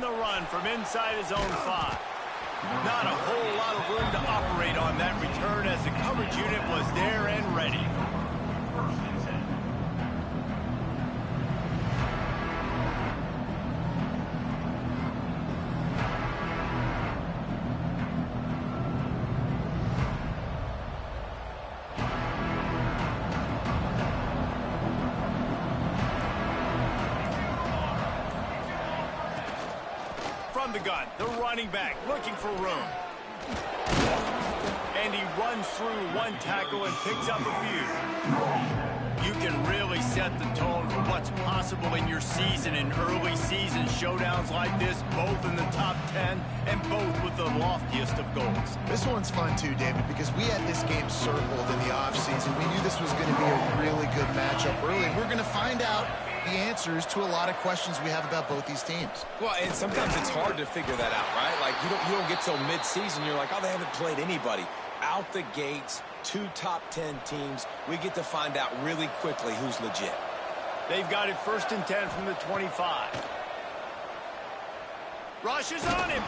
on the run from inside his own 5. Not a whole lot of room to operate on that return as the coverage unit was there and ready. From the gun, the running back looking for room. And he runs through one tackle and picks up a few. You can really set the tone for what's possible in your season in early season showdowns like this, both in the top 10 and both with the loftiest of goals. This one's fun too, David, because we had this game circled in the offseason. We knew this was going to be a really good matchup early, and we're going to find out the answers to a lot of questions we have about both these teams. Well, and sometimes it's hard to figure that out, right? Like, you don't get till mid-season, you're like, oh, they haven't played anybody. Out the gates, 2 top 10 teams, we get to find out really quickly who's legit. They've got it 1st and 10 from the 25. Rushes on him.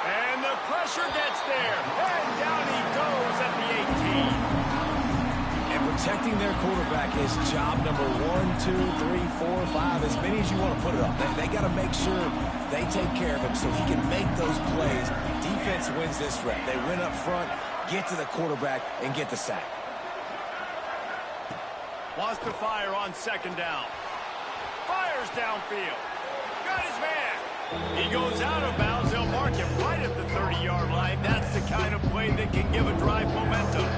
And the pressure gets there. And down he goes at the 18. Protecting their quarterback is job number 1, 2, 3, 4, 5, as many as you want to put it up. They got to make sure they take care of him so he can make those plays. Defense wins this rep. They win up front, get to the quarterback, and get the sack. Wants to fire on 2nd down. Fires downfield. Got his man. He goes out of bounds. They'll mark him right at the 30-yard line. That's the kind of play that can give a drive momentum.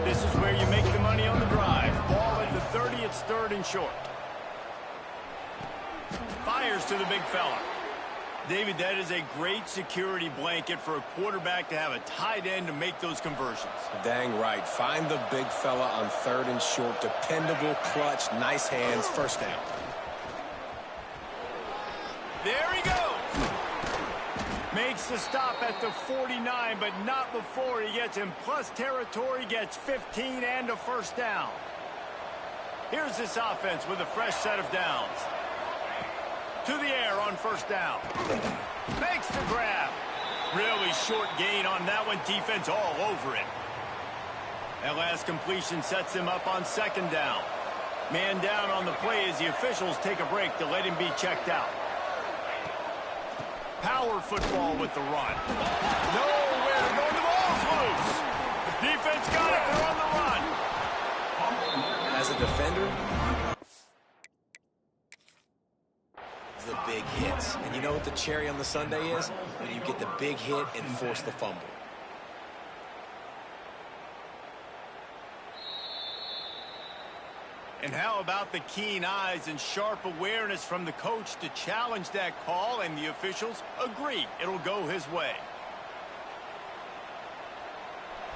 This is where you make the money on the drive. Ball at the 30, it's 3rd and short. Fires to the big fella. David, that is a great security blanket for a quarterback to have a tight end to make those conversions. Dang right. Find the big fella on 3rd and short. Dependable, clutch, nice hands, 1st down. There he goes. Makes the stop at the 49, but not before he gets in plus territory, gets 15 and a 1st down. Here's this offense with a fresh set of downs. To the air on 1st down. Makes the grab. Really short gain on that one. Defense all over it. That last completion sets him up on 2nd down. Man down on the play as the officials take a break to let him be checked out. Power football with the run. Nowhere to go. The ball's loose. Defense got it. They're on the run. As a defender, the big hits. And you know what the cherry on the sundae is? When you get the big hit and force the fumble. And how about the keen eyes and sharp awareness from the coach to challenge that call, and the officials agree it'll go his way.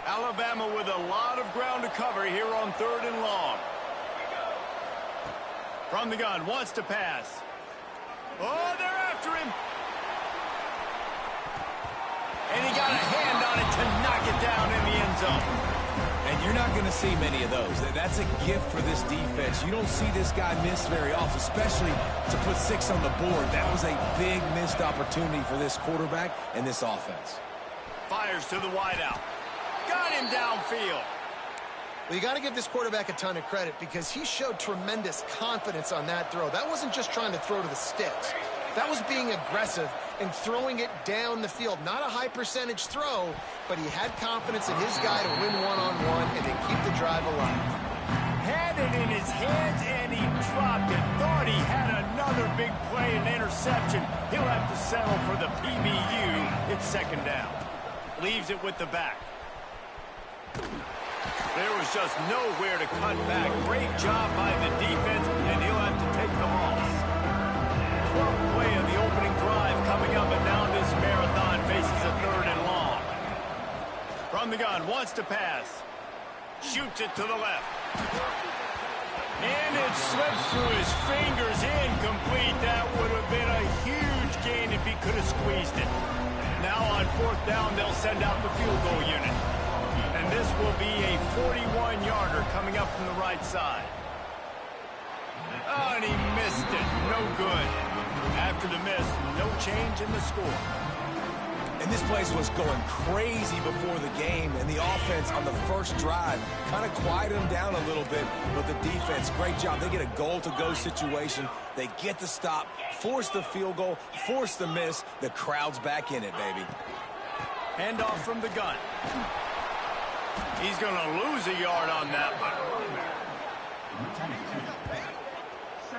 Alabama with a lot of ground to cover here on 3rd and long. From the gun, wants to pass. Oh, they're after him. And he got a hand on it to knock it down in the end zone. And you're not going to see many of those. That's a gift for this defense. You don't see this guy miss very often, especially to put 6 on the board. That was a big missed opportunity for this quarterback and this offense. Fires to the wideout. Got him downfield. Well, you got to give this quarterback a ton of credit because he showed tremendous confidence on that throw. That wasn't just trying to throw to the sticks. That was being aggressive and throwing it down the field. Not a high percentage throw, but he had confidence in his guy to win one-on-one and then keep the drive alive. Had it in his hands and he dropped it. Thought he had another big play and interception. He'll have to settle for the PBU. It's 2nd down. Leaves it with the back. There was just nowhere to cut back. Great job by the defense, and he'll have to take the loss. 12th play of the opening drive coming up, and now this marathon faces a 3rd and long. From the gun, wants to pass. Shoots it to the left. And it slips through his fingers, incomplete. That would have been a huge gain if he could have squeezed it. Now on 4th down, they'll send out the field goal unit. And this will be a 41-yarder coming up from the right side. Oh, and he missed it. No good. After the miss, no change in the score. And this place was going crazy before the game, and the offense on the first drive kind of quieted them down a little bit, but the defense, great job. They get a goal-to-go situation. They get the stop, force the field goal, force the miss. The crowd's back in it, baby. Handoff from the gun. He's going to lose a yard on that one.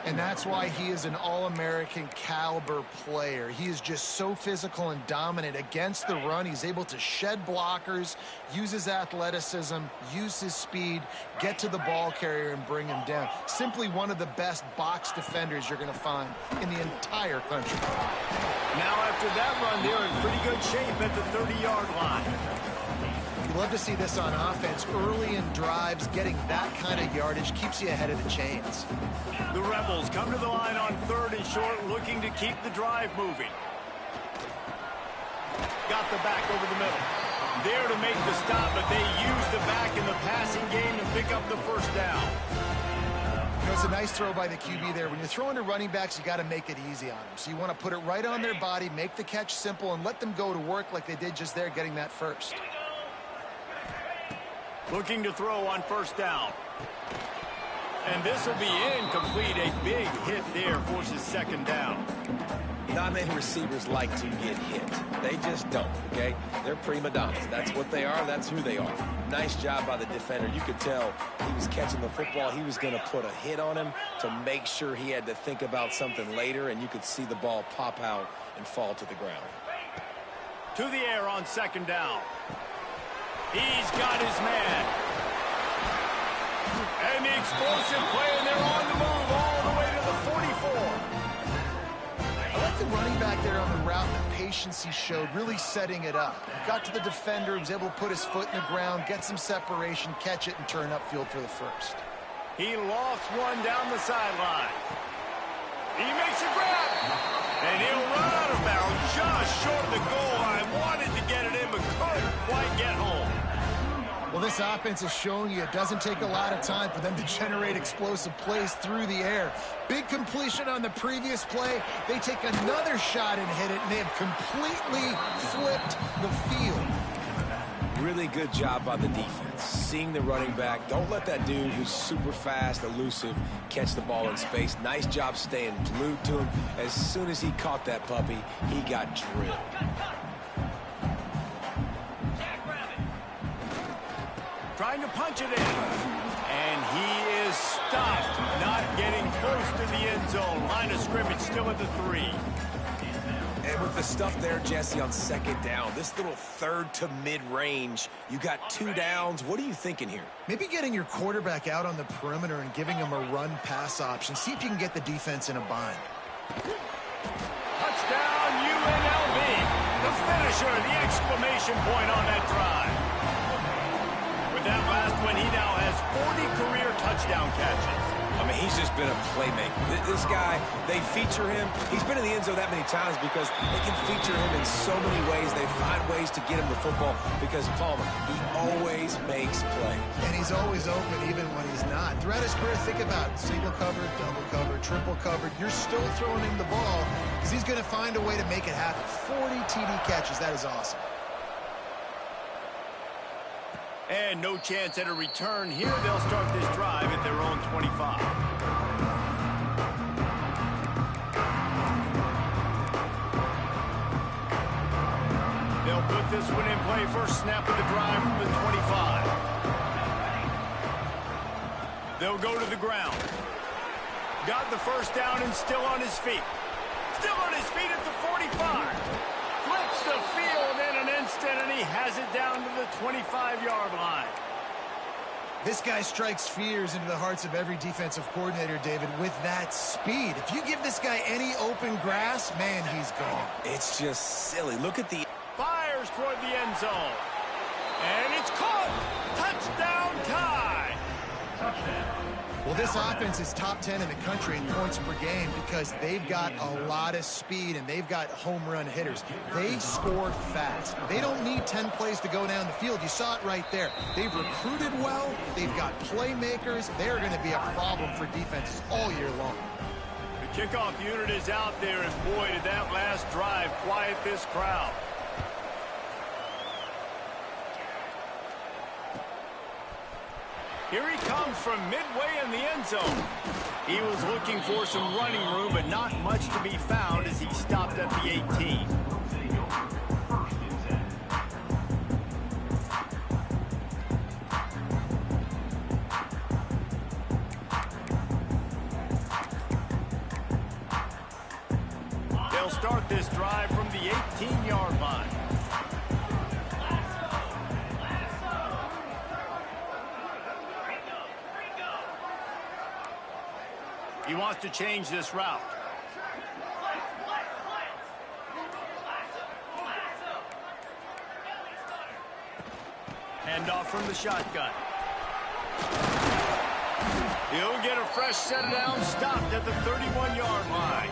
And that's why he is an All-American caliber player. He is just so physical and dominant against the run. He's able to shed blockers, use his athleticism, use his speed, get to the ball carrier and bring him down. Simply one of the best box defenders you're going to find in the entire country. Now after that run, they're in pretty good shape at the 30-yard line. You love to see this on offense. Early in drives, getting that kind of yardage keeps you ahead of the chains. The Rebels come to the line on 3rd and short, looking to keep the drive moving. Got the back over the middle. There to make the stop, but they use the back in the passing game and pick up the first down. You know, it's a nice throw by the QB there. When you're throwing to running backs, you got to make it easy on them. So you want to put it right on their body, make the catch simple, and let them go to work like they did just there, getting that first. Looking to throw on 1st down. And this will be incomplete. A big hit there forces 2nd down. Not many receivers like to get hit. They just don't, okay? They're prima donnas. That's what they are. That's who they are. Nice job by the defender. You could tell he was catching the football. He was going to put a hit on him to make sure he had to think about something later, and you could see the ball pop out and fall to the ground. To the air on 2nd down. He's got his man. And the explosive play, and they're on the move all the way to the 44. I like the running back there on the route, the patience he showed, really setting it up. Got to the defender, was able to put his foot in the ground, get some separation, catch it, and turn upfield for the first. He lost one down the sideline. He makes a grab. And he'll run out of bounds just short of the goal line. Wanted to get it in, but couldn't quite get home. Well, this offense is showing you it doesn't take a lot of time for them to generate explosive plays through the air. Big completion on the previous play. They take another shot and hit it, and they have completely flipped the field. Really good job by the defense. Seeing the running back. Don't let that dude who's super fast, elusive, catch the ball in space. Nice job staying glued to him. As soon as he caught that puppy, he got drilled. Trying to punch it in. And he is stopped. Not getting close to the end zone. Line of scrimmage still at the 3. And with the stuff there, Jesse, on 2nd down, this little 3rd to mid-range, you got 2 downs. What are you thinking here? Maybe getting your quarterback out on the perimeter and giving him a run-pass option. See if you can get the defense in a bind. Touchdown, UNLV. The finisher, the exclamation point on that drive. With that last one, he now has 40 career touchdown catches. I mean, he's just been a playmaker. This guy, they feature him. He's been in the end zone that many times because they can feature him in so many ways. They find ways to get him the football because Palmer, he always makes plays. And he's always open even when he's not. Throughout his career, think about it. Single covered, double covered, triple covered. You're still throwing him the ball because he's going to find a way to make it happen. 40 TD catches. That is awesome. And no chance at a return here. They'll start this drive at their own 25. They'll put this one in play. First snap of the drive from the 25. They'll go to the ground. Got the first down and still on his feet. Still on his feet at the 45. Flips the field in an instant, and he has it down to the 25-yard line. This guy strikes fears into the hearts of every defensive coordinator, David, with that speed. If you give this guy any open grass, man, he's gone. It's just silly. Look at the... Fires toward the end zone. And it's caught. Touchdown tie. Touchdown. Well, this offense is top 10 in the country in points per game because they've got a lot of speed and they've got home run hitters. They score fast. They don't need 10 plays to go down the field. You saw it right there. They've recruited well. They've got playmakers. They're going to be a problem for defenses all year long. The kickoff unit is out there, and boy, did that last drive quiet this crowd. Here he comes from midway in the end zone. He was looking for some running room, but not much to be found as he stopped at the 18. They'll start this drive from the 18-yard line. He wants to change this route. Hand off from the shotgun. He'll get a fresh set down, stopped at the 31-yard line.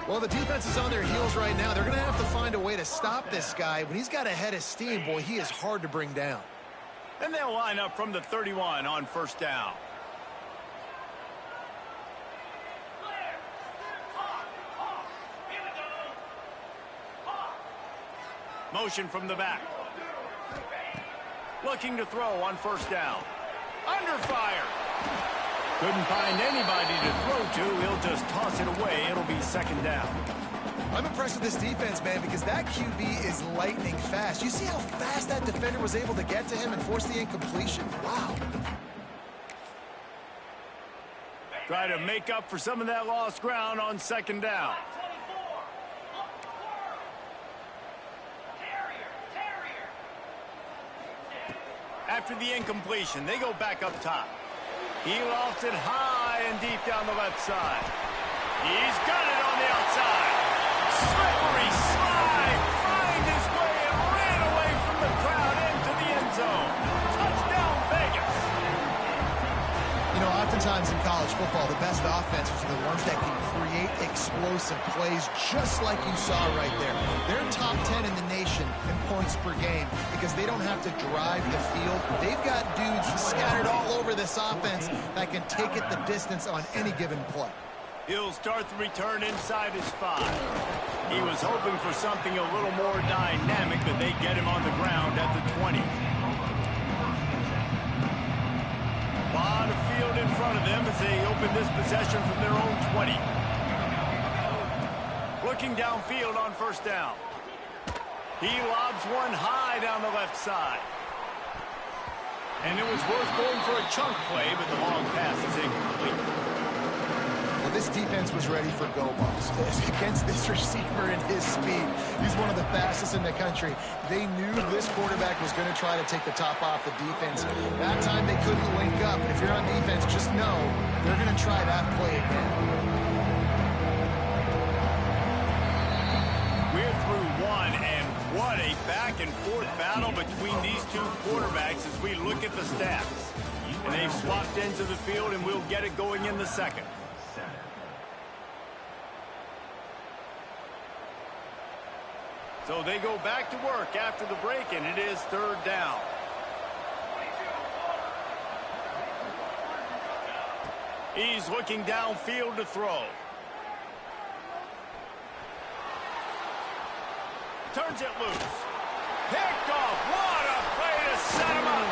Well, the defense is on their heels right now. They're going to have to find a way to stop this guy. When he's got a head of steam, boy, he is hard to bring down. And they'll line up from the 31 on first down. Motion from the back. Looking to throw on first down. Under fire. Couldn't find anybody to throw to. He'll just toss it away. It'll be second down. I'm impressed with this defense, man, because that QB is lightning fast. You see how fast that defender was able to get to him and force the incompletion? Wow. Try to make up for some of that lost ground on second down. After the incompletion, they go back up top. He lofts it high and deep down the left side. He's got it on the outside. Slippery slide. Finds his way and ran away from the crowd into the end zone. Touchdown, Vegas. You know, oftentimes in college football, the best offenses are the ones that can create explosive plays just like you saw right there. They're top 10 in the nation in points per game because they don't have to drive the field. They've got dudes scattered all over this offense that can take it the distance on any given play. He'll start the return inside his 5. He was hoping for something a little more dynamic, but they get him on the ground at the 20. A lot of field in front of them as they open this possession from their own 20. Looking downfield on first down. He lobs one high down the left side. And it was worth going for a chunk play, but the long pass is incomplete. Well, this defense was ready for go balls. Against this receiver and his speed, he's one of the fastest in the country. They knew this quarterback was going to try to take the top off the defense. That time they couldn't link up. If you're on defense, just know they're going to try that play again. We're through one, and what a back-and-forth battle between these two quarterbacks as we look at the stats. And they've swapped ends of the field, and we'll get it going in the second. So they go back to work after the break, and it is third down. He's looking downfield to throw. Turns it loose. Picked off. What a play to set him up.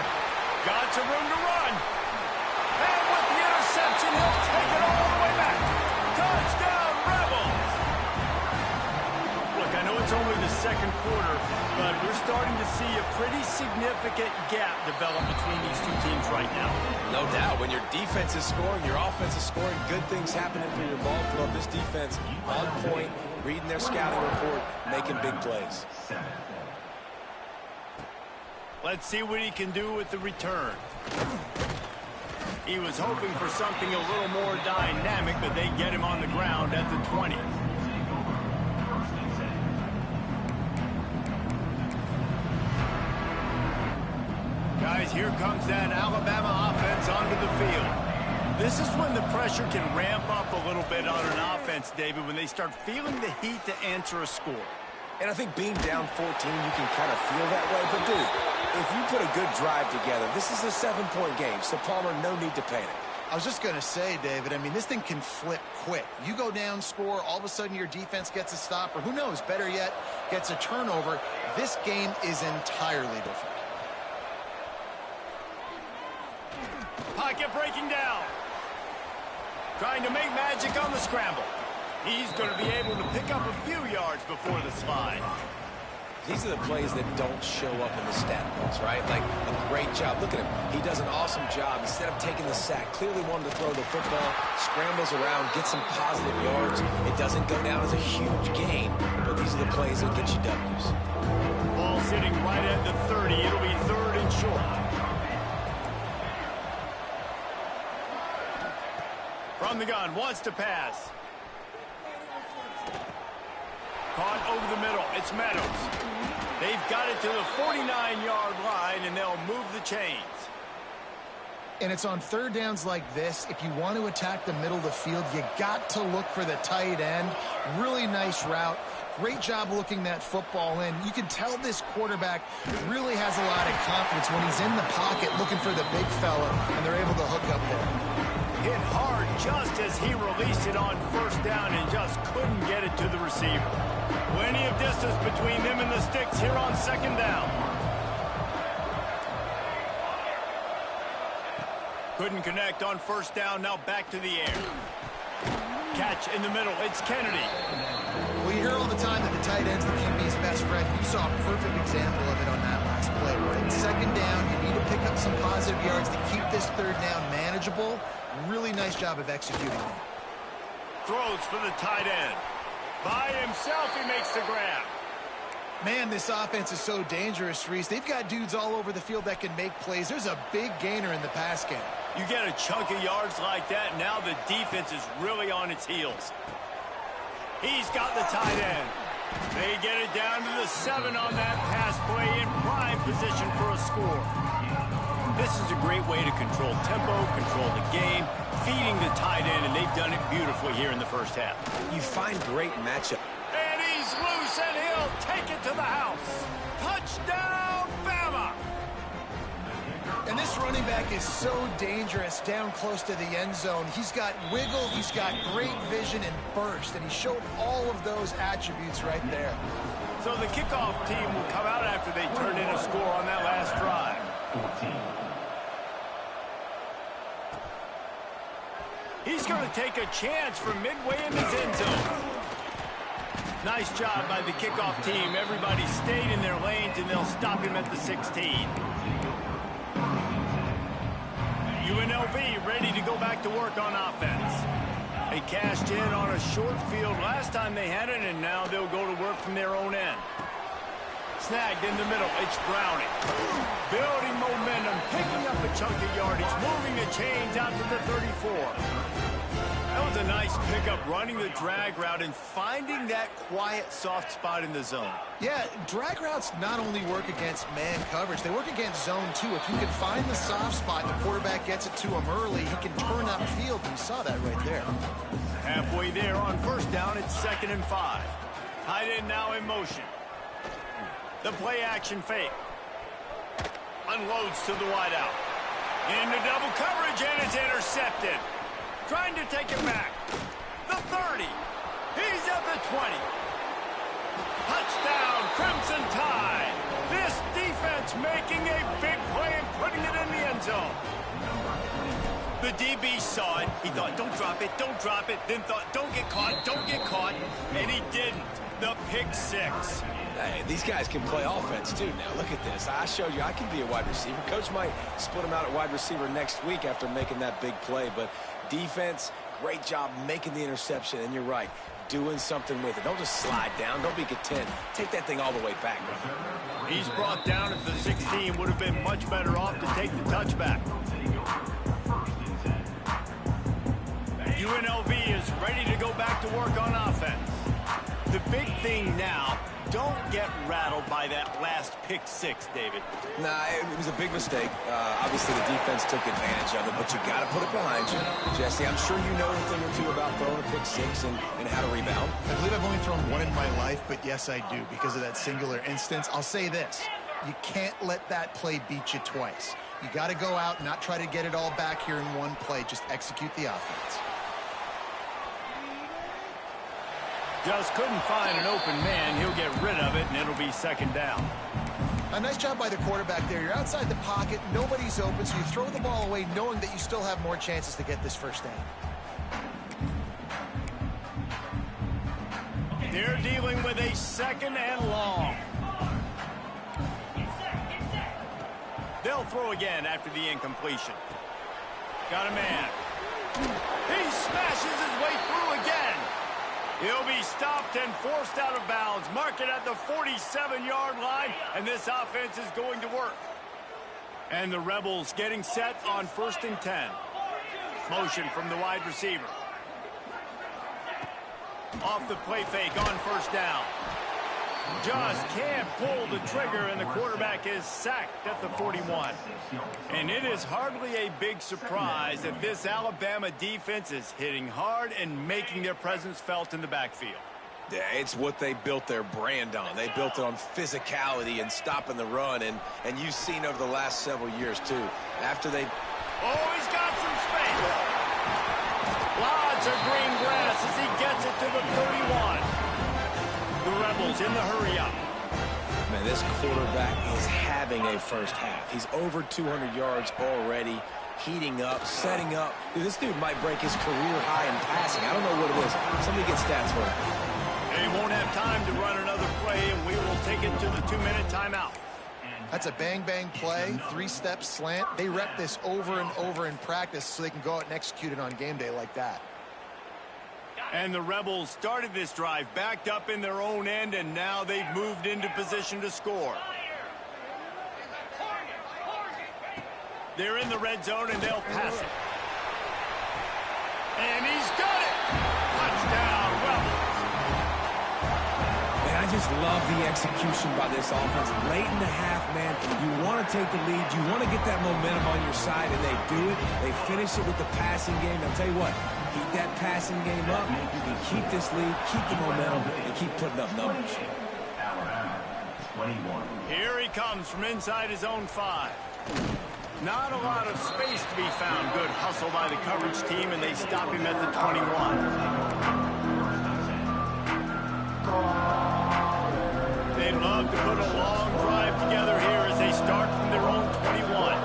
Got some room to run. And with the interception, he'll take it all the way back. Touchdown, Rebels. Look, I know it's only the second quarter, but we're starting to see a pretty significant gap develop between these two teams right now. No doubt. When your defense is scoring, your offense is scoring, good things happening for your ball club. This defense on point, reading their scouting report, making big plays. Let's see what he can do with the return. He was hoping for something a little more dynamic, but they get him on the ground at the 20. Guys, here comes that Alabama offense onto the field. This is when the pressure can ramp up a little bit on an offense, David, when they start feeling the heat to answer a score. And I think being down 14, you can kind of feel that way. But, dude, if you put a good drive together, this is a 7-point game. So, Palmer, no need to panic. I was just going to say, David, I mean, this thing can flip quick. You go down, score, all of a sudden your defense gets a stop, or who knows, better yet, gets a turnover. This game is entirely different. Pocket breaking down. Trying to make magic on the scramble. He's going to be able to pick up a few yards before the slide. These are the plays that don't show up in the stat books, right? Like a great job. Look at him. He does an awesome job. Instead of taking the sack, clearly wanted to throw the football, scrambles around, gets some positive yards. It doesn't go down as a huge gain, but these are the plays that get you W's. Ball sitting right at the 30. It'll be 3rd and short. From the gun, wants to pass. Caught over the middle. It's Meadows. They've got it to the 49-yard line, and they'll move the chains. And it's on 3rd downs like this. If you want to attack the middle of the field, you got to look for the tight end. Really nice route. Great job looking that football in. You can tell this quarterback really has a lot of confidence when he's in the pocket looking for the big fella, and they're able to hook up there. Hit hard just as he released it on 1st down and just couldn't get it to the receiver. Plenty of distance between them and the sticks here on 2nd down. Couldn't connect on 1st down, now back to the air. Catch in the middle, it's Kennedy. Well, you hear all the time that the tight end's the QB's best friend. You saw a perfect example of it on that last play. Right? 2nd down, you need to pick up some positive yards to keep this 3rd down manageable. Really nice job of executing that. Throws for the tight end. By himself, he makes the grab. Man, this offense is so dangerous, Reese. They've got dudes all over the field that can make plays. There's a big gainer in the pass game. You get a chunk of yards like that, now the defense is really on its heels. He's got the tight end. They get it down to the 7 on that pass play in prime position for a score. This is a great way to control tempo, control the game, feeding the tight end, and they've done it beautifully here in the 1st half. You find great matchup. And he's loose, and he'll take it to the house. Touchdown, Bama! And this running back is so dangerous down close to the end zone. He's got wiggle, he's got great vision and burst, and he showed all of those attributes right there. So the kickoff team will come out after they turn in a score on that last drive. 14. He's going to take a chance from midway in his end zone. Nice job by the kickoff team. Everybody stayed in their lanes, and they'll stop him at the 16. UNLV ready to go back to work on offense. They cashed in on a short field last time they had it, and now they'll go to work from their own end. Snagged in the middle, it's Browning. Building momentum, picking up a chunk of yardage, moving the chains out to the 34. That was a nice pickup, running the drag route and finding that quiet, soft spot in the zone. Yeah, drag routes not only work against man coverage, they work against zone too. If you can find the soft spot and the quarterback gets it to him early, he can turn upfield, and you saw that right there. Halfway there on 1st down, it's 2nd and 5. Tight end now in motion. The play action fake. Unloads to the wideout. Into double coverage, and it's intercepted. Trying to take it back. The 30. He's at the 20. Touchdown, Crimson Tide. This defense making a big play and putting it in the end zone. The DB saw it. He thought, don't drop it, don't drop it. Then thought, don't get caught, and he didn't. The pick 6. Hey, these guys can play offense, too, now. Look at this. I showed you I can be a wide receiver. Coach might split him out at wide receiver next week after making that big play. But defense, great job making the interception. And you're right, doing something with it. Don't just slide down. Don't be content. Take that thing all the way back, brother. He's brought down at the 16. Would have been much better off to take the touchback. UNLV is ready to go back to work on offense. The big thing now, don't get rattled by that last pick six, David. Nah, it was a big mistake. Obviously, the defense took advantage of it, but you got to put it behind you. Jesse, I'm sure you know a thing or two about throwing a pick six and how to rebound. I believe I've only thrown one in my life, but yes, I do because of that singular instance. I'll say this. You can't let that play beat you twice. You got to go out and not try to get it all back here in one play. Just execute the offense. Just couldn't find an open man. He'll get rid of it, and it'll be second down. A nice job by the quarterback there. You're outside the pocket. Nobody's open, so you throw the ball away knowing that you still have more chances to get this first down. They're dealing with a second and long. They'll throw again after the incompletion. Got a man. He smashes his way through again. He'll be stopped and forced out of bounds. Mark it at the 47-yard line, and this offense is going to work. And the Rebels getting set on 1st and 10. Motion from the wide receiver. Off the play fake on first down. Just can't pull the trigger, and the quarterback is sacked at the 41. And it is hardly a big surprise that this Alabama defense is hitting hard and making their presence felt in the backfield. Yeah, it's what they built their brand on. They built it on physicality and stopping the run, and you've seen over the last several years, too. After they... Oh, he's got some space. Lots of green grass as he gets it to the 31. The Rebels in the hurry-up. Man, this quarterback is having a first half. He's over 200 yards already, heating up, setting up. Dude, this dude might break his career high in passing. I don't know what it is. Somebody get stats for him. They won't have time to run another play, and we will take it to the 2-minute timeout. That's a bang-bang play, 3-step slant. They rep this over and over in practice so they can go out and execute it on game day like that. And the Rebels started this drive backed up in their own end, and now they've moved into position to score. They're in the red zone, and they'll pass it. And he's got it! Touchdown, Rebels! Man, I just love the execution by this offense. Late in the half, man, you want to take the lead. You want to get that momentum on your side, and they do it. They finish it with the passing game. I'll tell you what. Keep that passing game up. You can keep this lead, keep the momentum, and keep putting up numbers. Here he comes from inside his own 5. Not a lot of space to be found. Good hustle by the coverage team, and they stop him at the 21. They'd love to put a long drive together here as they start from their own 21.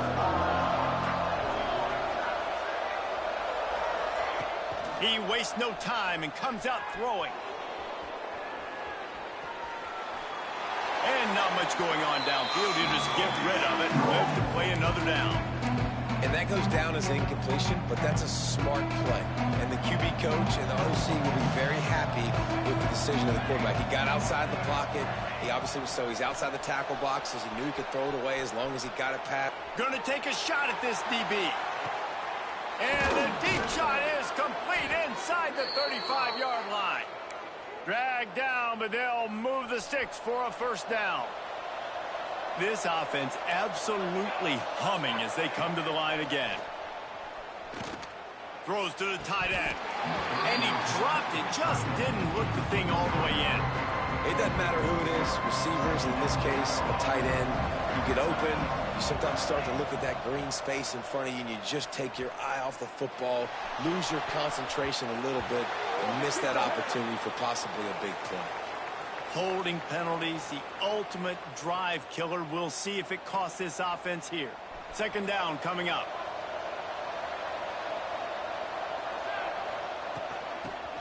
He wastes no time and comes out throwing. And not much going on downfield. You just get rid of it and live to play another down. And that goes down as incompletion, but that's a smart play. And the QB coach and the OC will be very happy with the decision of the quarterback. He got outside the pocket. He obviously was he's outside the tackle box as he knew he could throw it away as long as he got it past. Going to take a shot at this DB. And the deep shot is complete inside the 35-yard line. Dragged down, but they'll move the sticks for a first down. This offense absolutely humming as they come to the line again. Throws to the tight end. And he dropped it. Just didn't look the thing all the way in. It doesn't matter who it is. Receivers, in this case, a tight end. You get open. You sometimes start to look at that green space in front of you, and you just take your eye off the football, lose your concentration a little bit, and miss that opportunity for possibly a big play. Holding penalties, the ultimate drive killer. We'll see if it costs this offense here. Second down coming up.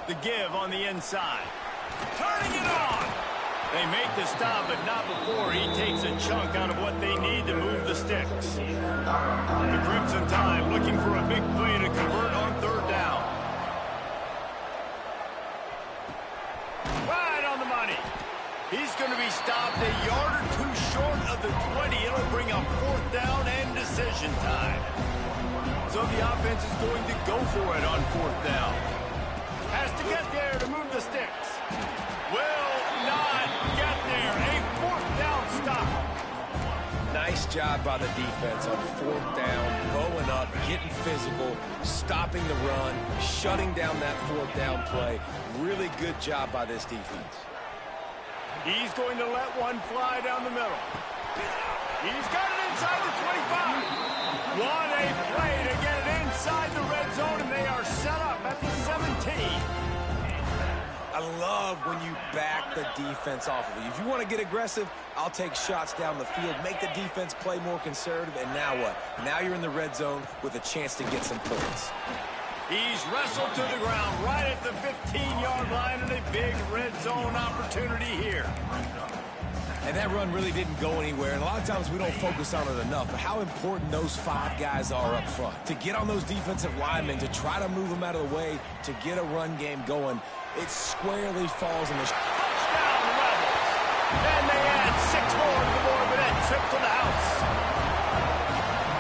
The give on the inside. Turning it on! They make the stop, but not before he takes a chunk out of what they need to move the sticks. The Crimson Tide looking for a big play to convert on third down. Right on the money. He's going to be stopped a yard or two short of the 20. It'll bring up fourth down and decision time. So the offense is going to go for it on fourth down. Has to get there to move the sticks. Will not get there. Nice job by the defense on fourth down, going up, getting physical, stopping the run, shutting down that fourth down play. Really good job by this defense. He's going to let one fly down the middle. He's got it inside the 25. What a play to get it inside the red zone, and they are set up at the 17. I love when you back the defense off of you. If you want to get aggressive, I'll take shots down the field, make the defense play more conservative, and now what? Now you're in the red zone with a chance to get some points. He's wrestled to the ground right at the 15-yard line, and a big red zone opportunity here. And that run really didn't go anywhere, and a lot of times we don't focus on it enough, but how important those 5 guys are up front. To get on those defensive linemen, to try to move them out of the way, to get a run game going, it squarely falls in the... Touchdown, Rebels! And they add 6 more to the board with that trip to the house.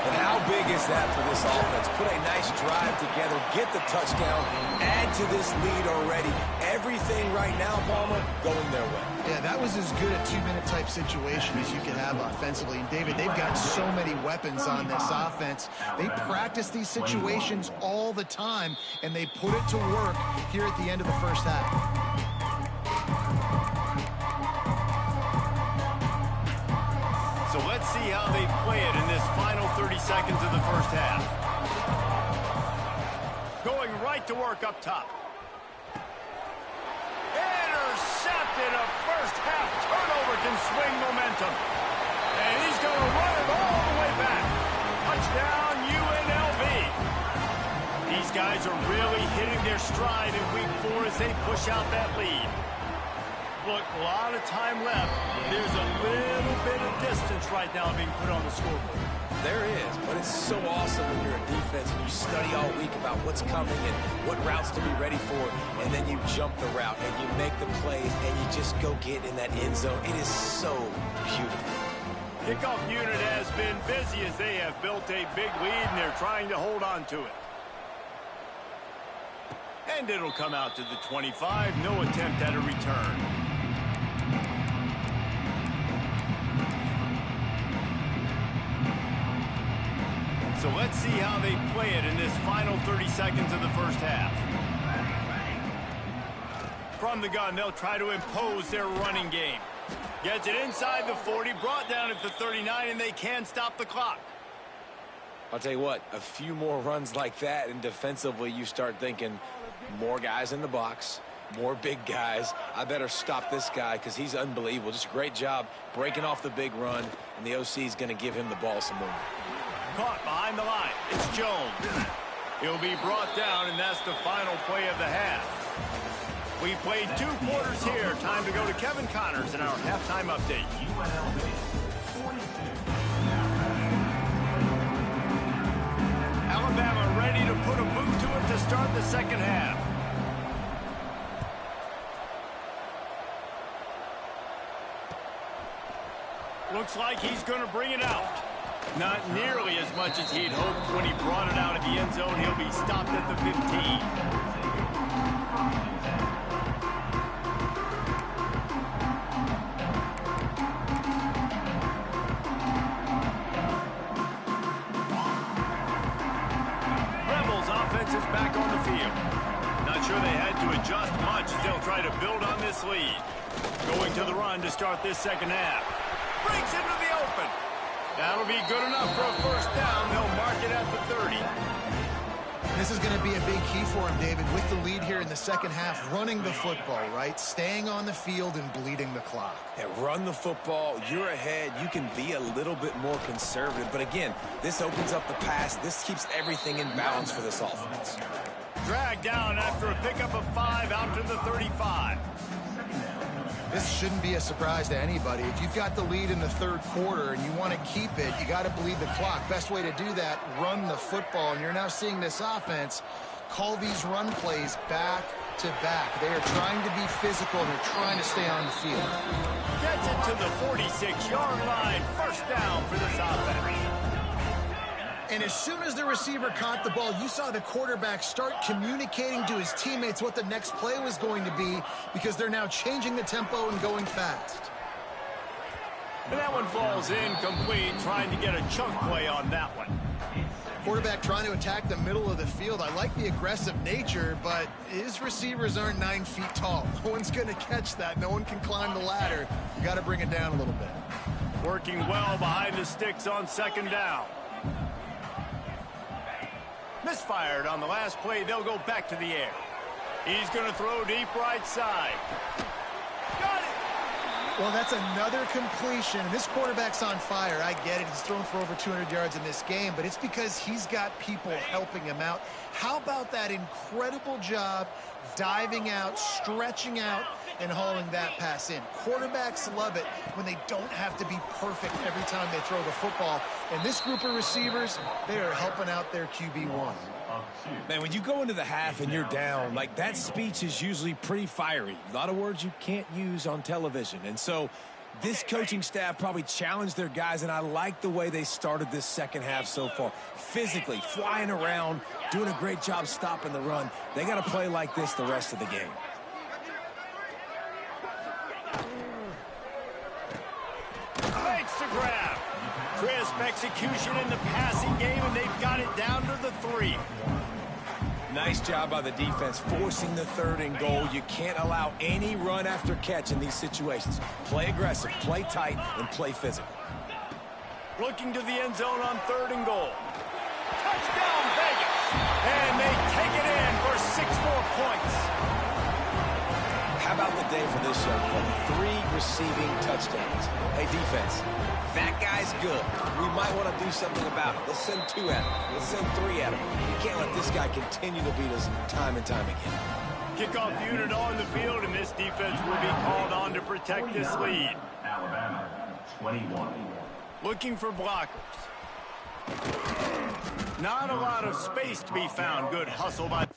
And how big is that for this offense? Put a nice drive together, get the touchdown, add to this lead already. Everything right now, Palmer, going their way. Yeah, that was as good a 2-minute type situation as you could have offensively. And David, they've got so many weapons on this offense. They practice these situations all the time, and they put it to work here at the end of the first half. So let's see how they play it in this final 30 seconds of the first half. Going right to work up top. Intercepted. A first half turnover can swing momentum. And he's going to run it all the way back. Touchdown, UNLV. These guys are really hitting their stride in week 4 as they push out that lead. Look, a lot of time left. There's a little bit of distance right now being put on the scoreboard. There is, but it's so awesome when you're a defense and you study all week about what's coming and what routes to be ready for, and then you jump the route and you make the plays and you just go get in that end zone. It is so beautiful. Kickoff unit has been busy as they have built a big lead and they're trying to hold on to it. And it'll come out to the 25. No attempt at a return. So let's see how they play it in this final 30 seconds of the first half. From the gun, they'll try to impose their running game. Gets it inside the 40, brought down at the 39, and they can stop the clock. I'll tell you what, a few more runs like that, and defensively you start thinking more guys in the box, more big guys. I better stop this guy because he's unbelievable. Just a great job breaking off the big run, and the OC is going to give him the ball some more. Caught behind the line. It's Jones. He'll be brought down, and that's the final play of the half. We played 2 quarters here. Time to go to Kevin Connors in our halftime update. Alabama ready to put a boot to it to start the second half. Looks like he's going to bring it out. Not nearly as much as he'd hoped when he brought it out of the end zone. He'll be stopped at the 15. Is back on the field. Not sure they had to adjust much as they'll try to build on this lead. Going to the run to start this second half. Breaks into the open. That'll be good enough for a first down. They'll mark it at the 30. This is going to be a big key for him, David, with the lead here in the second half, running the football, right? Staying on the field and bleeding the clock. Yeah, run the football. You're ahead. You can be a little bit more conservative. But again, this opens up the pass. This keeps everything in balance for this offense. Dragged down after a pickup of 5 out to the 35. This shouldn't be a surprise to anybody. If you've got the lead in the third quarter and you want to keep it, you got to bleed the clock. Best way to do that, run the football. And you're now seeing this offense call these run plays back to back. They are trying to be physical, and they're trying to stay on the field. Gets it to the 46-yard line. First down for this offense. And as soon as the receiver caught the ball, you saw the quarterback start communicating to his teammates what the next play was going to be, because they're now changing the tempo and going fast. And that one falls incomplete, trying to get a chunk play on that one. Quarterback trying to attack the middle of the field. I like the aggressive nature, but his receivers aren't 9 feet tall. No one's going to catch that. No one can climb the ladder. You got to bring it down a little bit. Working well behind the sticks on second down. Misfired on the last play. They'll go back to the air. He's going to throw deep right side. Got it! Well, that's another completion. This quarterback's on fire. I get it. He's thrown for over 200 yards in this game, but it's because he's got people helping him out. How about that incredible job diving out, stretching out, and hauling that pass in? Quarterbacks love it when they don't have to be perfect every time they throw the football. And this group of receivers, they are helping out their QB1. Man, when you go into the half and you're down, like, that speech is usually pretty fiery. A lot of words you can't use on television. And so this coaching staff probably challenged their guys, and I like the way they started this second half so far. Physically, flying around, doing a great job stopping the run. They got to play like this the rest of the game. Makes the grab. Crisp execution in the passing game, and they've got it down to the 3. Nice job by the defense forcing the 3rd and goal. You can't allow any run after catch in these situations. Play aggressive, play tight, and play physical. Looking to the end zone on 3rd and goal. Touchdown, Vegas! And they take it in for 6 more points. How about the day for this young fella? 3 receiving touchdowns. Hey, defense, that guy's good. We might want to do something about it. Let's send 2 at him. Let's send 3 at him. You can't let this guy continue to beat us time and time again. Kickoff unit on the field, and this defense will be called on to protect this lead. Alabama, 21. Looking for blockers. Not a lot of space to be found. Good hustle by...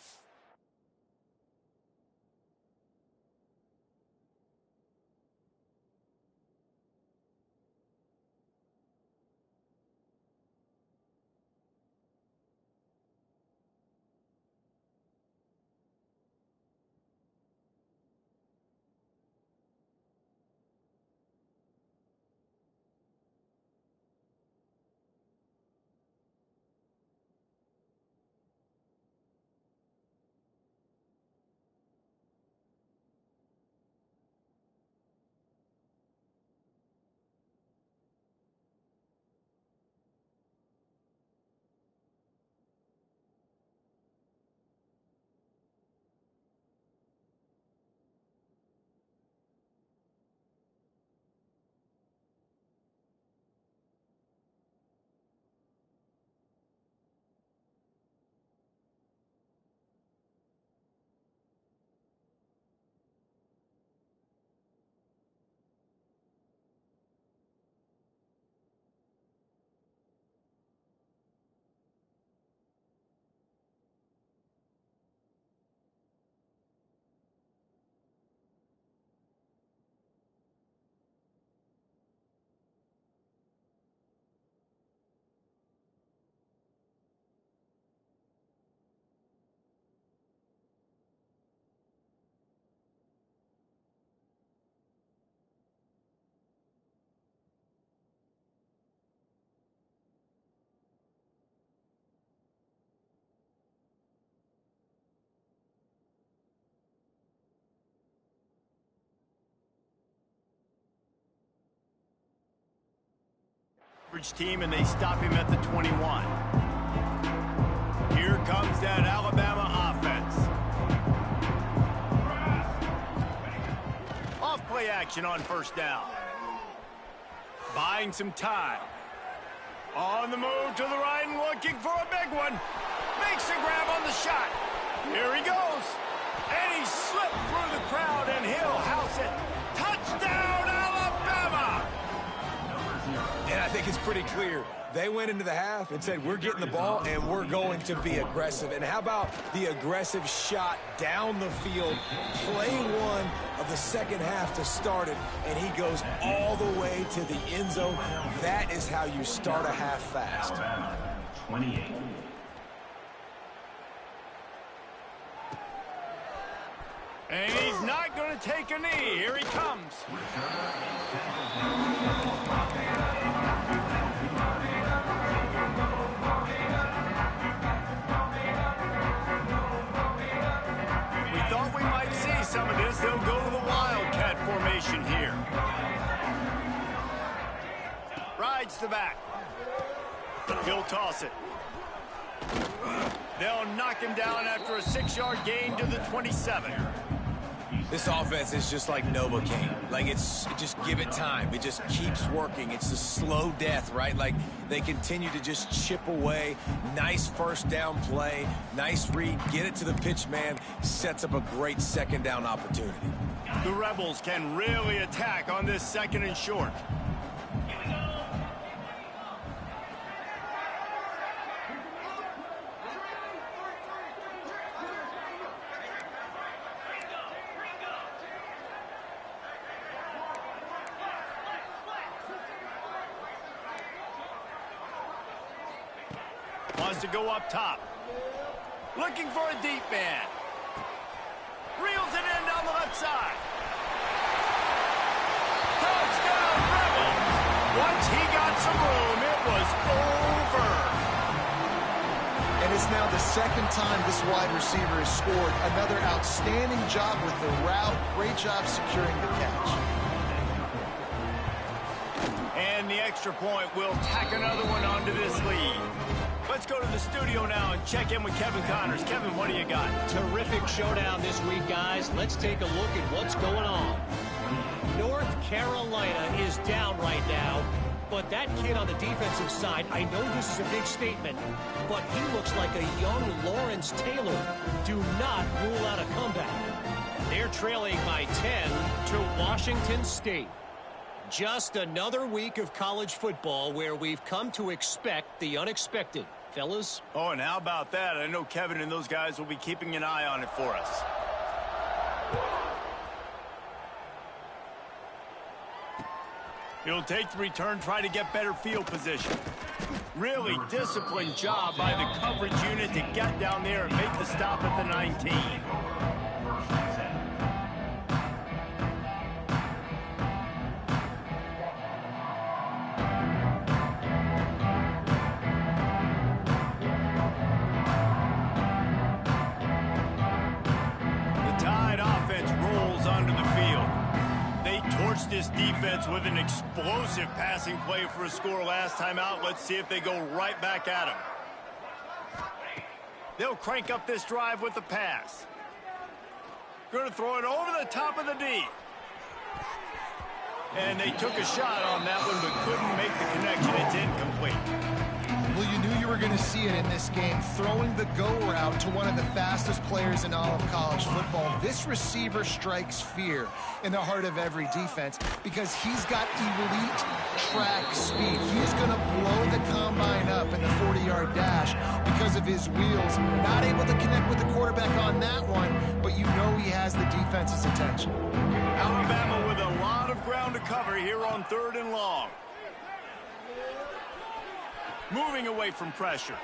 team, and they stop him at the 21. Here comes that Alabama offense. Off play action on 1st down. Buying some time. On the move to the right and looking for a big one. Makes a grab on the shot. Here he goes. And he slipped through the crowd, and he'll house it. Touchdown, Alabama! And I think it's pretty clear. They went into the half and said, we're getting the ball and we're going to be aggressive. And how about the aggressive shot down the field? Play 1 of the second half to start it, and he goes all the way to the end zone. That is how you start a half fast. Alabama, 28. And he's not going to take a knee. Here he comes. fights the back. He'll toss it. They'll knock him down after a 6-yard gain to the 27. This offense is just like Novocaine. Like, just give it time. It just keeps working. It's a slow death, right? Like, they continue to just chip away. Nice first down play. Nice read. Get it to the pitch man. Sets up a great second down opportunity. The Rebels can really attack on this 2nd and short. Wants to go up top. Looking for a deep man. Reels it in down the left side. Touchdown, Rebels! Once he got some room, it was over. And it's now the 2nd time this wide receiver has scored. Another outstanding job with the route. Great job securing the catch. And the extra point will tack another one onto this lead. Let's go to the studio now and check in with Kevin Connors. Kevin, what do you got? Terrific showdown this week, guys. Let's take a look at what's going on. North Carolina is down right now, but that kid on the defensive side, I know this is a big statement, but he looks like a young Lawrence Taylor. Do not rule out a comeback. They're trailing by 10 to Washington State. Just another week of college football where we've come to expect the unexpected. Fellas? Oh, and how about that? I know Kevin and those guys will be keeping an eye on it for us. He'll take the return, try to get better field position. Really disciplined job by the coverage unit to get down there and make the stop at the 19. This defense with an explosive passing play for a score last time out. Let's see if they go right back at him. They'll crank up this drive with the pass. Going to throw it over the top of the D. And they took a shot on that one, but couldn't make the connection. It's incomplete. Well, you knew you were going to see it in this game, throwing the go route to one of the fastest players in all of college football. This receiver strikes fear in the heart of every defense because he's got elite track speed. He is going to blow the combine up in the 40-yard dash because of his wheels. Not able to connect with the quarterback on that one, but you know he has the defense's attention. Alabama with a lot of ground to cover here on 3rd and long. Moving away from pressure.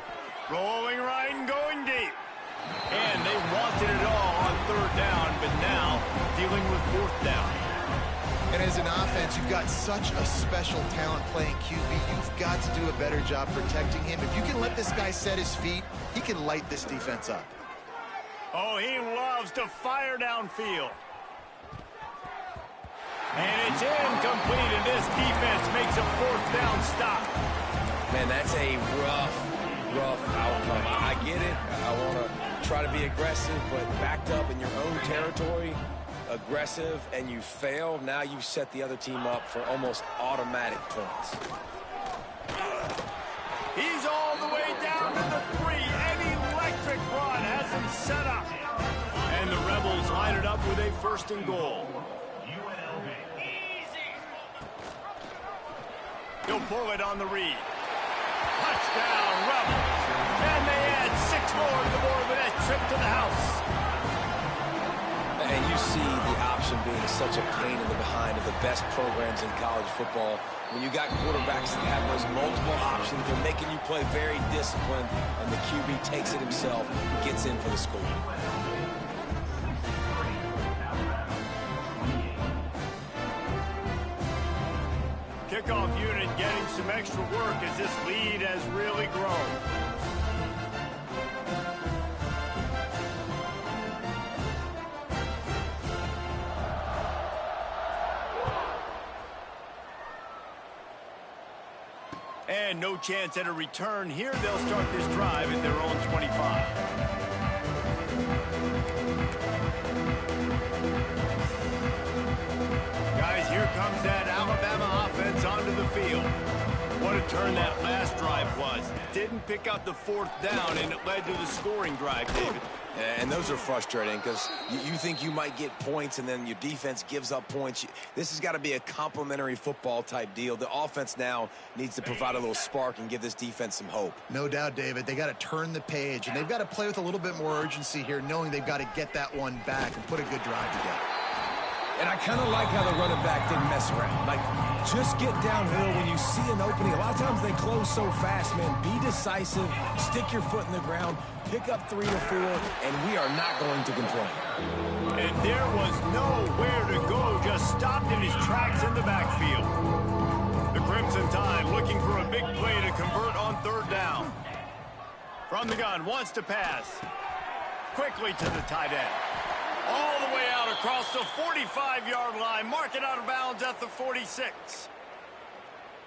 Rolling right and going deep. And they wanted it all on 3rd down, but now dealing with 4th down. And as an offense, you've got such a special talent playing QB. You've got to do a better job protecting him. If you can let this guy set his feet, he can light this defense up. Oh, he loves to fire downfield. And it's incomplete, and this defense makes a 4th down stop. Man, that's a rough outcome. I get it. I want to try to be aggressive, but backed up in your own territory, aggressive, and you fail, now you set the other team up for almost automatic points. He's all the way down to the 3. An electric run has him set up. And the Rebels line it up with a 1st and goal. He'll pull it on the read. Touchdown, Rebels. And they add 6 more to the board with that trip to the house. And you see the option being such a pain in the behind of the best programs in college football. When you got quarterbacks that have those multiple options, they're making you play very disciplined, and the QB takes it himself and gets in for the score. Kickoff unit getting some extra work as this lead has really grown. and no chance at a return. Here they'll start this drive at their own 25. Guys, here comes that Alabama offense onto the field. What a turn that last drive was. Didn't pick up the fourth down, and it led to the scoring drive, David. And those are frustrating because you think you might get points and then your defense gives up points. This has got to be a complementary football type deal. The offense now needs to provide a little spark and give this defense some hope. No doubt, David. They got to turn the page, and they've got to play with a little bit more urgency here, knowing they've got to get that one back and put a good drive together. And I kind of like how the running back didn't mess around. Like, just get downhill when you see an opening. A lot of times they close so fast, man. Be decisive, stick your foot in the ground, pick up 3 or 4, and we are not going to complain. And there was nowhere to go, just stopped in his tracks in the backfield. The Crimson Tide looking for a big play to convert on third down. From the gun, wants to pass. Quickly to the tight end. All the way out across the 45-yard line. Mark it out of bounds at the 46.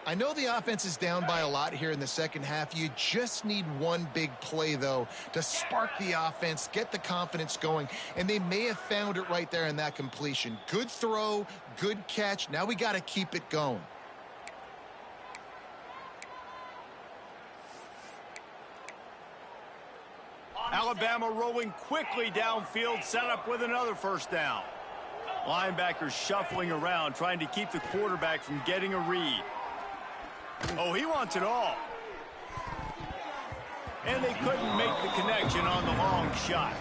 I know the offense is down by a lot here in the second half. You just need one big play, though, to spark the offense, get the confidence going, and they may have found it right there in that completion. Good throw, good catch. Now we got to keep it going. Alabama rolling quickly downfield, set up with another first down. Linebackers shuffling around, trying to keep the quarterback from getting a read. Oh, he wants it all. And they couldn't make the connection on the long shot.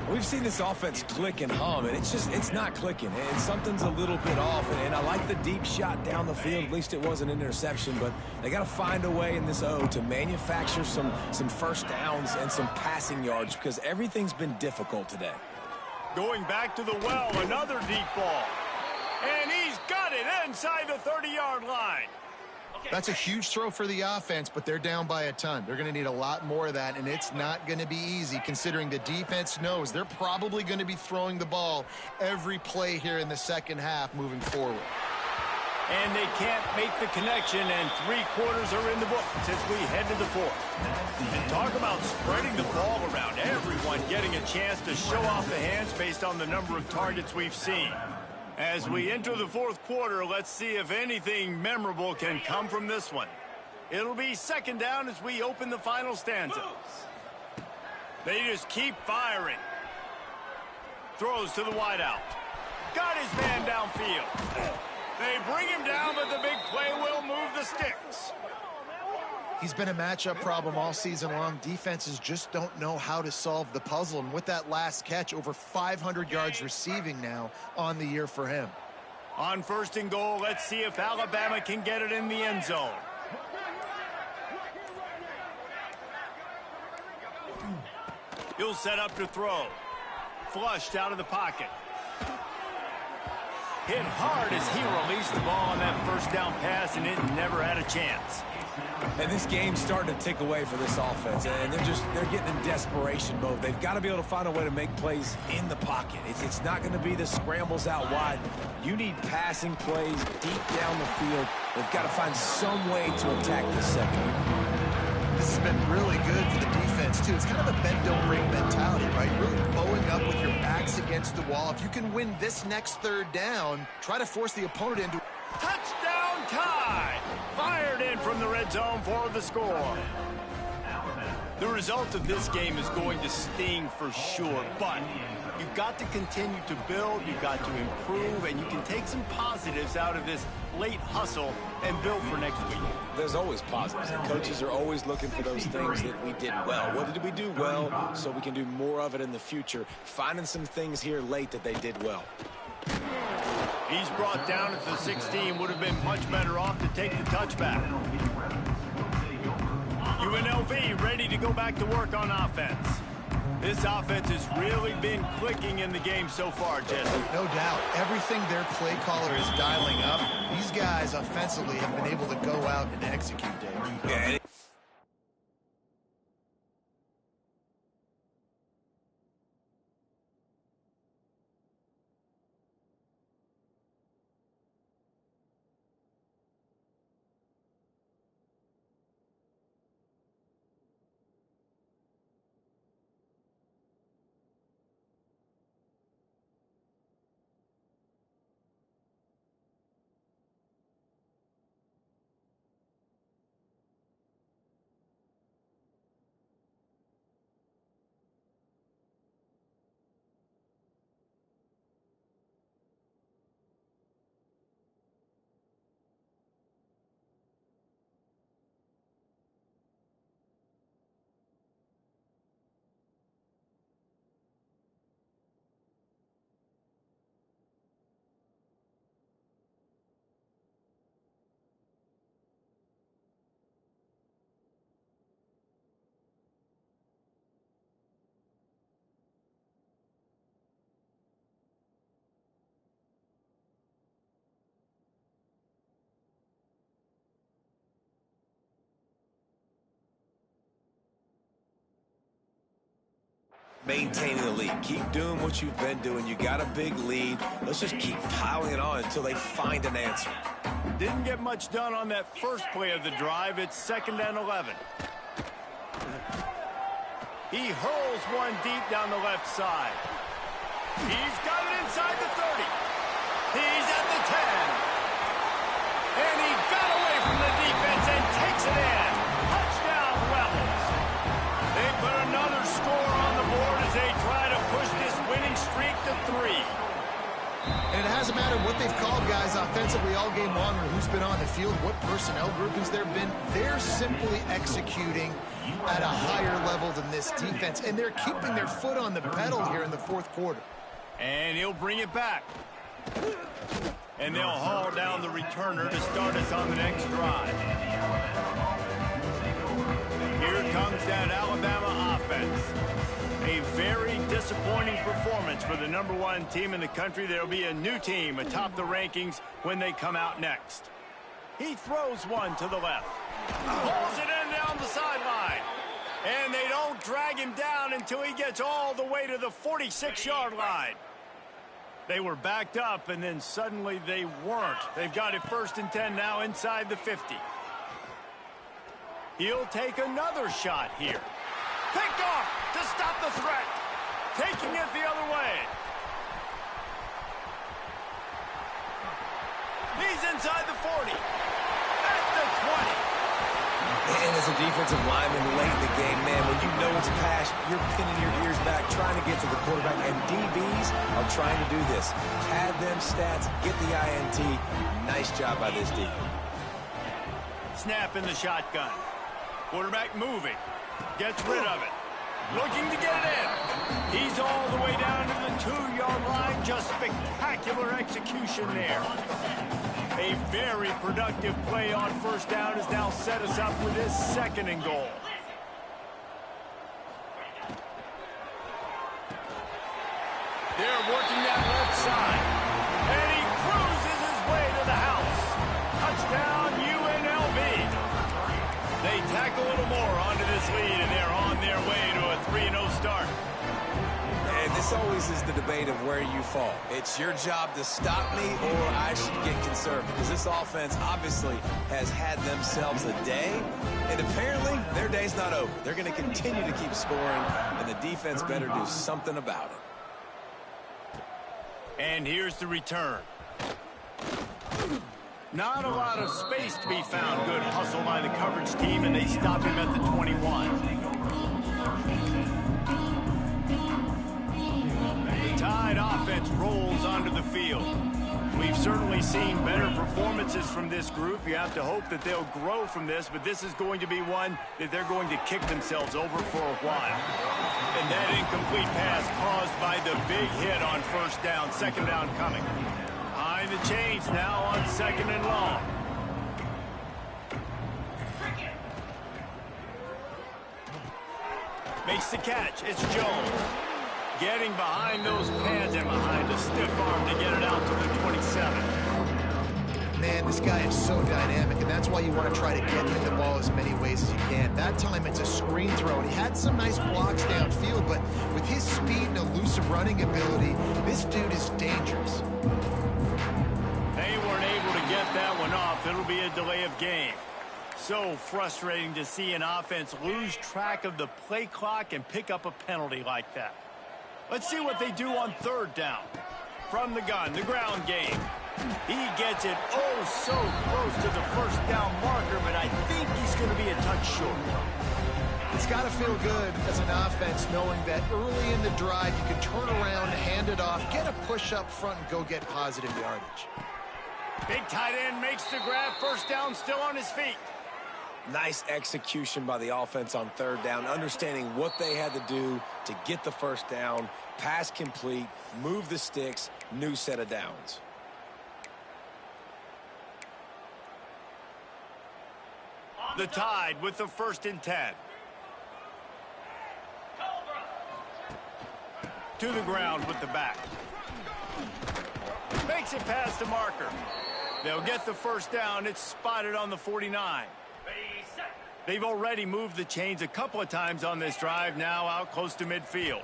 We've seen this offense click and hum, and it's not clicking. And something's a little bit off, and I like the deep shot down the field. At least it wasn't an interception, but they got to find a way in this O to manufacture some first downs and some passing yards because everything's been difficult today. Going back to the well, another deep ball. And he's got it inside the 30-yard line. That's a huge throw for the offense, but they're down by a ton. They're going to need a lot more of that, and it's not going to be easy considering the defense knows they're probably going to be throwing the ball every play here in the second half moving forward. And they can't make the connection, and 3 quarters are in the book as we head to the fourth. And talk about spreading the ball around. Everyone getting a chance to show off the hands based on the number of targets we've seen. As we enter the fourth quarter, let's see if anything memorable can come from this one. It'll be second down as we open the final stanza. They just keep firing. Throws to the wideout. Got his man downfield. They bring him down, but the big play will move the sticks. He's been a matchup problem all season long. Defenses just don't know how to solve the puzzle. And with that last catch, over 500 yards receiving now on the year for him. On first and goal, let's see if Alabama can get it in the end zone. He'll set up to throw. Flushed out of the pocket. Hit hard as he released the ball on that first down pass, and it never had a chance. And this game's starting to tick away for this offense, and they're getting in desperation mode. They've got to be able to find a way to make plays in the pocket. It's not going to be the scrambles out wide. You need passing plays deep down the field. They've got to find some way to attack this secondary. This has been really good for the defense, too. It's kind of a bend-don't-break mentality, right? Really bowing up with your backs against the wall. If you can win this next third down, try to force the opponent into... Touchdown Tide! Fired in from the red zone for the score. The result of this game is going to sting for sure, but you've got to continue to build, you've got to improve, and you can take some positives out of this late hustle and build for next week. There's always positives, and coaches are always looking for those things that we did well. What did we do well so we can do more of it in the future? Finding some things here late that they did well. He's brought down at the 16, would have been much better off to take the touchback. UNLV ready to go back to work on offense. This offense has really been clicking in the game so far, Jesse. No doubt. Everything their play caller is dialing up, these guys offensively have been able to go out and execute, Dave. Yeah, Maintaining the lead. Keep doing what you've been doing. You got a big lead. Let's just keep piling it on until they find an answer. Didn't get much done on that first play of the drive. It's 2nd and 11. He hurls one deep down the left side. He's got it inside the 30. He's at the 10. And he got away from the defense and takes it in. Touchdown, Rebels. They put another score on the board as they try to push this winning streak to 3. And it hasn't mattered what they've called guys offensively all game long or who's been on the field, what personnel groupings there have been. They're simply executing at a higher level than this defense, and they're keeping their foot on the pedal here in the fourth quarter. And he'll bring it back. And they'll haul down the returner to start us on the next drive. Here comes that Alabama offense. A very disappointing performance for the #1 team in the country. There'll be a new team atop the rankings when they come out next. He throws one to the left. Pulls it in down the sideline. And they don't drag him down until he gets all the way to the 46-yard line. They were backed up, and then suddenly they weren't. They've got it 1st and 10 now inside the 50. He'll take another shot here. Picked off to stop the threat. Taking it the other way. He's inside the 40. At the 20. And as a defensive lineman late in the game, man, when you know it's pass, you're pinning your ears back, trying to get to the quarterback. And DBs are trying to do this. Pad them stats, get the INT. Nice job by this D. Snap in the shotgun. Quarterback moving. Gets rid of it. Looking to get it in. He's all the way down to the 2-yard line. Just spectacular execution there. A very productive play on 1st down has now set us up with his 2nd and goal. They're working that left side. And he cruises his way to the house. Touchdown, UNLV. They tack a little more onto this lead, and they're on their way to a 3-0 start. And this always is the debate of where you fall. It's your job to stop me, or I should get conservative. Because this offense obviously has had themselves a day, and apparently their day's not over. They're going to continue to keep scoring, and the defense better do something about it. And here's the return. Not a lot of space to be found. Good hustle by the coverage team, and they stop him at the 21. The Tide offense rolls onto the field. We've certainly seen better performances from this group. You have to hope that they'll grow from this, but this is going to be one that they're going to kick themselves over for a while. And that incomplete pass caused by the big hit on 1st down. 2nd down coming. Behind the chains now on 2nd and long. Makes the catch. It's Jones. Getting behind those pads and behind a stiff arm to get it out to the 27. Man, this guy is so dynamic, and that's why you want to try to get him the ball as many ways as you can. That time it's a screen throw, and he had some nice blocks downfield, but with his speed and elusive running ability, this dude is dangerous. They weren't able to get that one off. It'll be a delay of game. So frustrating to see an offense lose track of the play clock and pick up a penalty like that. Let's see what they do on 3rd down. From the gun, the ground game. He gets it so close to the 1st down marker, but I think he's going to be a touch short. It's got to feel good as an offense knowing that early in the drive you can turn around, hand it off, get a push up front, and go get positive yardage. Big tight end makes the grab. 1st down, still on his feet. Nice execution by the offense on 3rd down, understanding what they had to do to get the 1st down, pass complete, move the sticks, new set of downs. The Tide with the 1st and 10. To the ground with the back. Makes it past the marker. They'll get the 1st down. It's spotted on the 49. They've already moved the chains a couple of times on this drive, now out close to midfield.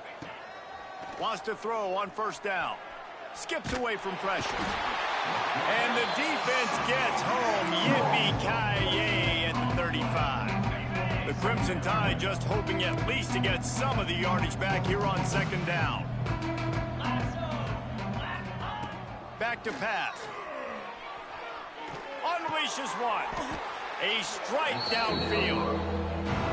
Wants to throw on first down. Skips away from pressure. And the defense gets home. Yippee-ki-yay at the 35. The Crimson Tide just hoping at least to get some of the yardage back here on second down. Back to pass. Unleashes one. A strike downfield.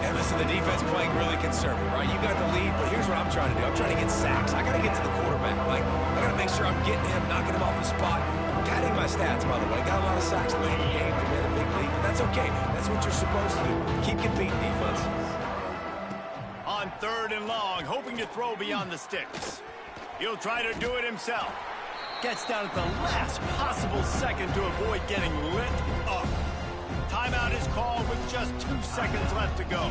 And listen, the defense playing really conservative, right? You got the lead, but here's what I'm trying to do. I'm trying to get sacks. I got to get to the quarterback. Like, I got to make sure I'm getting him, knocking him off the spot. Padding my stats, by the way. Got a lot of sacks late in the game to win a big lead, but that's okay. That's what you're supposed to do. Keep competing, defense. On 3rd and long, hoping to throw beyond the sticks. He'll try to do it himself. Gets down at the last possible second to avoid getting lit up. Timeout is called with just 2 seconds left to go.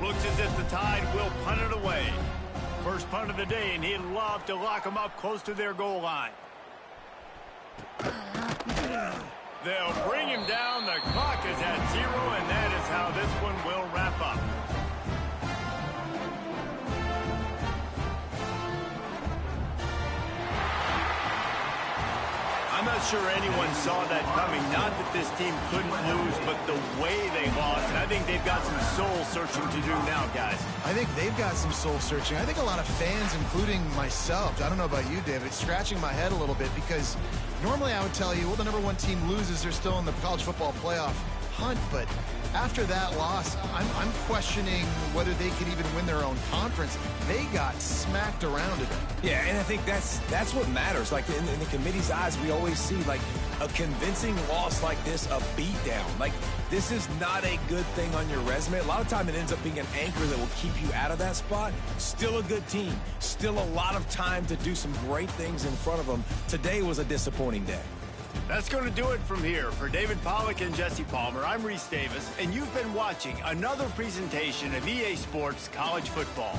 Looks as if the Tide will punt it away. First punt of the day, and he'd love to lock them up close to their goal line. They'll bring him down. The clock is at 0, and that is how this one will wrap up. I'm not sure anyone saw that coming. Not that this team couldn't lose, but the way they lost. And I think they've got some soul-searching to do now, guys. I think they've got some soul-searching. I think a lot of fans, including myself, I don't know about you, David, scratching my head a little bit because normally I would tell you, well, the #1 team loses, they're still in the college football playoff hunt, but after that loss, I'm questioning whether they could even win their own conference. They got smacked around today. Yeah, and I think that's what matters. Like, in the committee's eyes, we always see, like, a convincing loss like this, a beatdown. Like, this is not a good thing on your resume. A lot of time it ends up being an anchor that will keep you out of that spot. Still a good team. Still a lot of time to do some great things in front of them. Today was a disappointing day. That's going to do it from here. For David Pollack and Jesse Palmer, I'm Reese Davis, and you've been watching another presentation of EA Sports College Football.